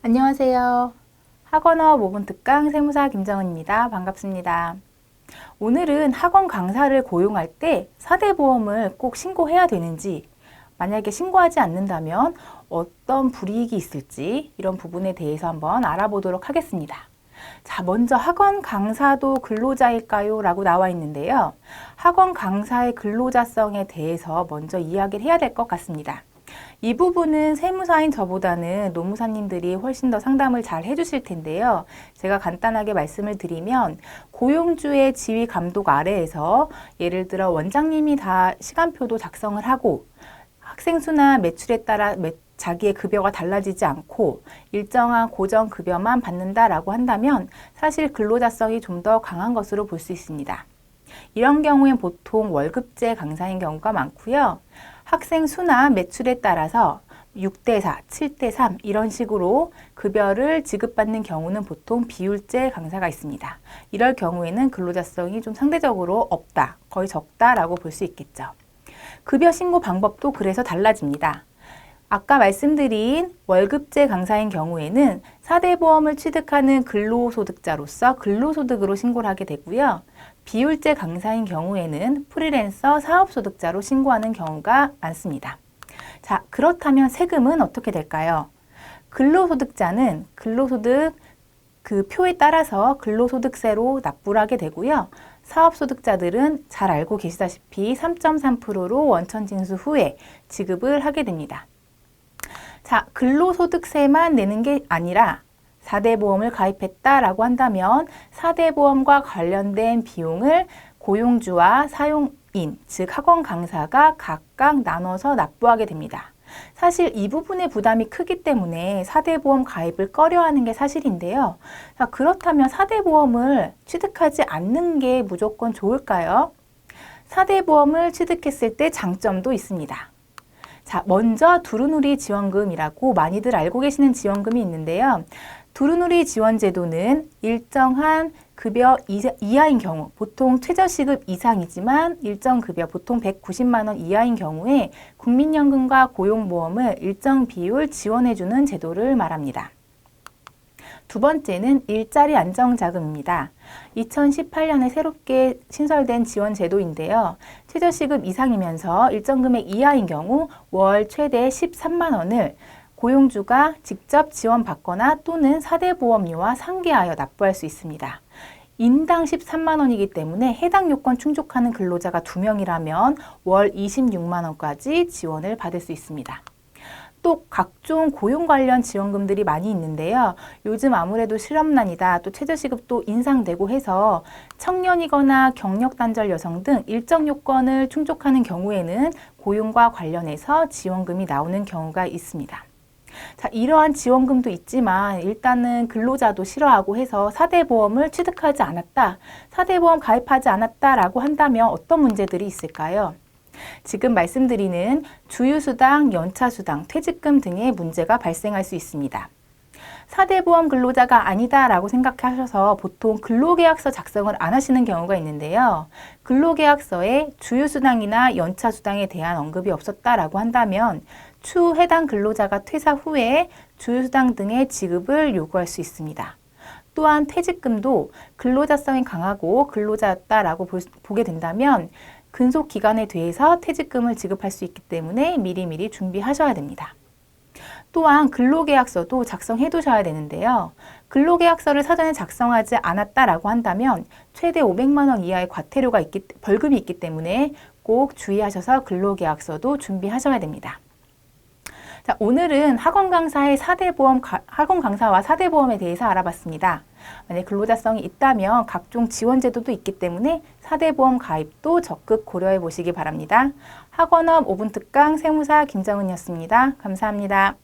안녕하세요. 학원업 5분 특강 세무사 김정은입니다. 반갑습니다. 오늘은 학원 강사를 고용할 때 4대 보험을 꼭 신고해야 되는지, 만약에 신고하지 않는다면 어떤 불이익이 있을지 이런 부분에 대해서 한번 알아보도록 하겠습니다. 자, 먼저 학원 강사도 근로자일까요? 라고 나와 있는데요. 학원 강사의 근로자성에 대해서 먼저 이야기를 해야 될 것 같습니다. 이 부분은 세무사인 저보다는 노무사님들이 훨씬 더 상담을 잘 해주실 텐데요. 제가 간단하게 말씀을 드리면 고용주의 지휘 감독 아래에서 예를 들어 원장님이 다 시간표도 작성을 하고 학생 수나 매출에 따라 자기의 급여가 달라지지 않고 일정한 고정 급여만 받는다라고 한다면 사실 근로자성이 좀 더 강한 것으로 볼 수 있습니다. 이런 경우엔 보통 월급제 강사인 경우가 많고요. 학생 수나 매출에 따라서 6대4, 7대3 이런 식으로 급여를 지급받는 경우는 보통 비율제 강사가 있습니다. 이럴 경우에는 근로자성이 좀 상대적으로 없다, 거의 적다라고 볼 수 있겠죠. 급여 신고 방법도 그래서 달라집니다. 아까 말씀드린 월급제 강사인 경우에는 4대 보험을 취득하는 근로소득자로서 근로소득으로 신고를 하게 되고요. 비율제 강사인 경우에는 프리랜서 사업소득자로 신고하는 경우가 많습니다. 자, 그렇다면 세금은 어떻게 될까요? 근로소득자는 근로소득 그 표에 따라서 근로소득세로 납부를 하게 되고요. 사업소득자들은 잘 알고 계시다시피 3.3%로 원천징수 후에 지급을 하게 됩니다. 자, 근로소득세만 내는 게 아니라 4대 보험을 가입했다라고 한다면 4대 보험과 관련된 비용을 고용주와 사용인, 즉 학원 강사가 각각 나눠서 납부하게 됩니다. 사실 이 부분의 부담이 크기 때문에 4대 보험 가입을 꺼려하는 게 사실인데요. 자, 그렇다면 4대 보험을 취득하지 않는 게 무조건 좋을까요? 4대 보험을 취득했을 때 장점도 있습니다. 자, 먼저 두루누리 지원금이라고 많이들 알고 계시는 지원금이 있는데요. 두루누리 지원제도는 일정한 급여 이하인 경우, 보통 최저시급 이상이지만 일정 급여, 보통 190만 원 이하인 경우에 국민연금과 고용보험을 일정 비율 지원해주는 제도를 말합니다. 두 번째는 일자리 안정자금입니다. 2018년에 새롭게 신설된 지원 제도인데요. 최저시급 이상이면서 일정 금액 이하인 경우 월 최대 13만 원을 고용주가 직접 지원받거나 또는 4대 보험료와 상계하여 납부할 수 있습니다. 인당 13만 원이기 때문에 해당 요건 충족하는 근로자가 2명이라면 월 26만 원까지 지원을 받을 수 있습니다. 또 각종 고용 관련 지원금들이 많이 있는데요. 요즘 아무래도 실업난이다, 또 최저시급도 인상되고 해서 청년이거나 경력 단절 여성 등 일정 요건을 충족하는 경우에는 고용과 관련해서 지원금이 나오는 경우가 있습니다. 자, 이러한 지원금도 있지만 일단은 근로자도 싫어하고 해서 4대 보험을 취득하지 않았다, 4대 보험 가입하지 않았다라고 한다면 어떤 문제들이 있을까요? 지금 말씀드리는 주휴수당, 연차수당, 퇴직금 등의 문제가 발생할 수 있습니다. 4대 보험 근로자가 아니다라고 생각하셔서 보통 근로계약서 작성을 안 하시는 경우가 있는데요. 근로계약서에 주휴수당이나 연차수당에 대한 언급이 없었다라고 한다면 추후 해당 근로자가 퇴사 후에 주휴수당 등의 지급을 요구할 수 있습니다. 또한 퇴직금도 근로자성이 강하고 근로자였다라고 보게 된다면 근속 기간에 대해서 퇴직금을 지급할 수 있기 때문에 미리미리 준비하셔야 됩니다. 또한 근로계약서도 작성해 두셔야 되는데요. 근로계약서를 사전에 작성하지 않았다라고 한다면 최대 500만 원 이하의 벌금이 있기 때문에 꼭 주의하셔서 근로계약서도 준비하셔야 됩니다. 자, 오늘은 학원 강사와 4대 보험에 대해서 알아봤습니다. 만약 근로자성이 있다면 각종 지원 제도도 있기 때문에 4대 보험 가입도 적극 고려해 보시기 바랍니다. 학원업 5분 특강 세무사 김정은이었습니다. 감사합니다.